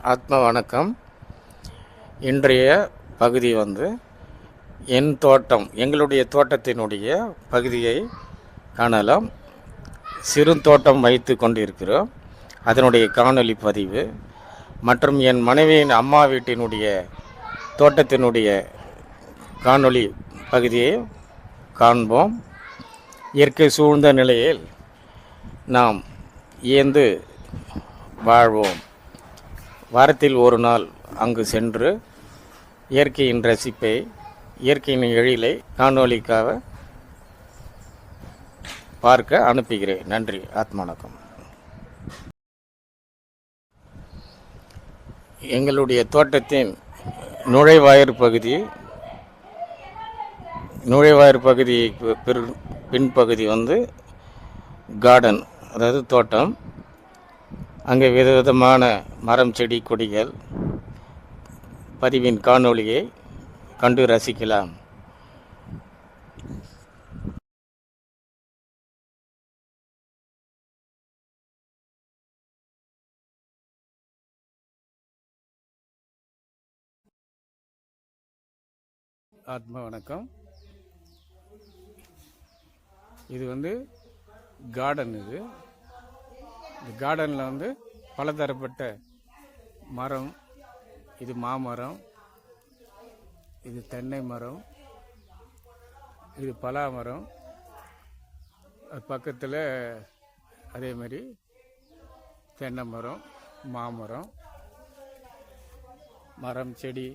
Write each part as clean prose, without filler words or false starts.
ஆத்ம வணக்கம். இன்றைய பகுதி என் தோட்டம், எங்களுடைய தோட்டத்தினுடைய பகுதியை காணலாம். சிறு தோட்டம் வைத்து கொண்டிருக்கிறோம். அதனுடைய காணொளி பதிவு மற்றும் என் மனைவியின் அம்மா வீட்டினுடைய தோட்டத்தினுடைய காணொளி பகுதியை காண்போம். இயற்கை சூழ்ந்த நிலையில் நாம் இயந்து வாழ்வோம். வாரத்தில் ஒரு நாள் அங்கு சென்று இயற்கையின் ரசிப்பை, இயற்கையின் எழிலை காணொளிக்காக பார்க்க அனுப்புகிறேன். நன்றி. ஆத்ம வணக்கம். எங்களுடைய தோட்டத்தின் நுழைவாயிறு பகுதி பின்பகுதி கார்டன், அதாவது தோட்டம். அங்கே விதவிதமான மரம், செடி, கொடிகள் பதிவின் காணொளியை கண்டு ரசிக்கலாம். ஆத்ம வணக்கம். இது கார்டன். இந்த கார்டனில் பலதரப்பட்ட மரம். இது மாமரம், இது தென்னை மரம், இது பலா மரம். அது பக்கத்தில் அதே மாதிரி தென்னை மரம், மாமரம், மரம், செடி,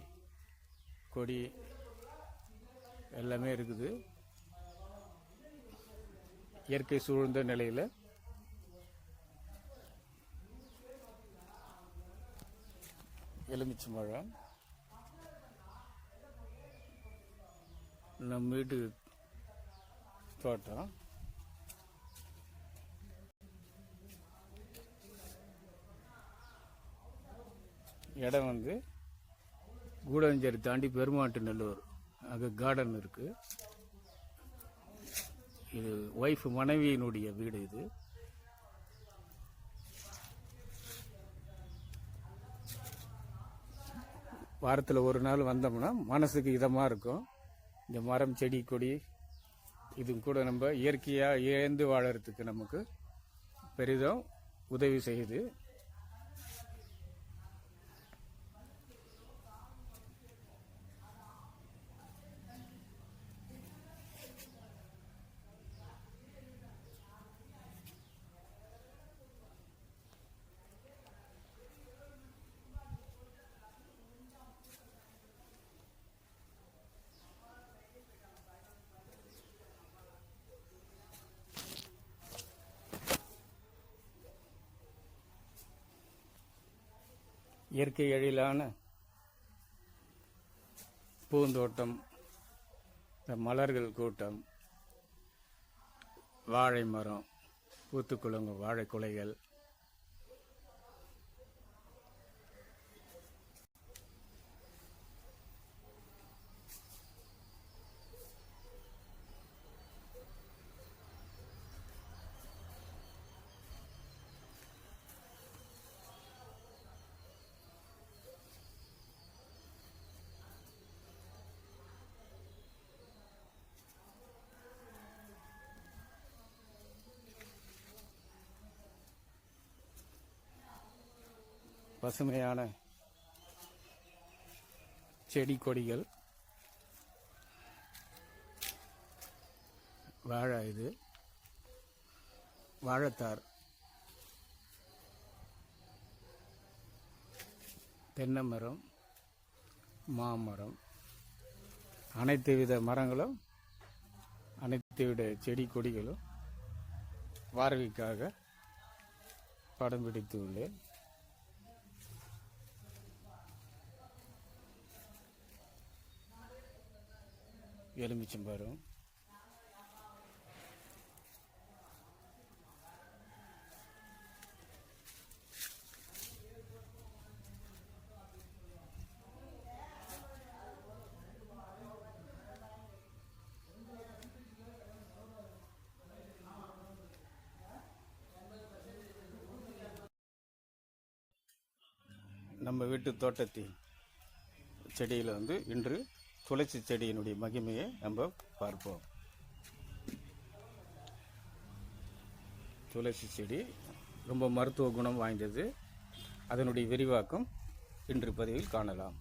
கொடி எல்லாமே இருக்குது. இயற்கை சூழ்ந்த நிலையில் எலுமிச்சை மரம். நம் வீட்டு தோட்டம். இடம் கூடஞ்சேரி தாண்டி பெருமாட்டு நல்லூர், அங்கே கார்டன் இருக்கு. இது ஒய்ஃப், மனைவியினுடைய வீடு. இது வாரத்தில் ஒரு நாள் வந்தோம்னா மனசுக்கு இதமாக இருக்கும். இந்த மரம், செடி, கொடி இது கூட நம்ம இயற்கையாக இழந்து வாழறதுக்கு நமக்கு பெரிதும் உதவி செய்யுது. இயற்கை எழிலான பூந்தோட்டம், மலர்கள் கூட்டம், வாழை மரம், பூத்துக்குளங்க வாழை குலைகள், பசுமையான செடி, கொடிகள், வாழை, இது வாழைத்தார், தென்னை மரம், மாமரம், அனைத்து வித மரங்களும், அனைத்து வித செடி, கொடிகளும் பார்வைக்காக படம் பிடித்து உள்ளேன். எலுமிச்சம்பழம், நம்ம வீட்டு தோட்டத்தின் செடியில் வந்து இன்று துளசி செடியினுடைய மகிமையை நம்ம பார்ப்போம். துளசி செடி ரொம்ப மருத்துவ குணம் வாய்ந்தது. அதனுடைய விரிவாக்கம் இன்று பதிவில் காணலாம்.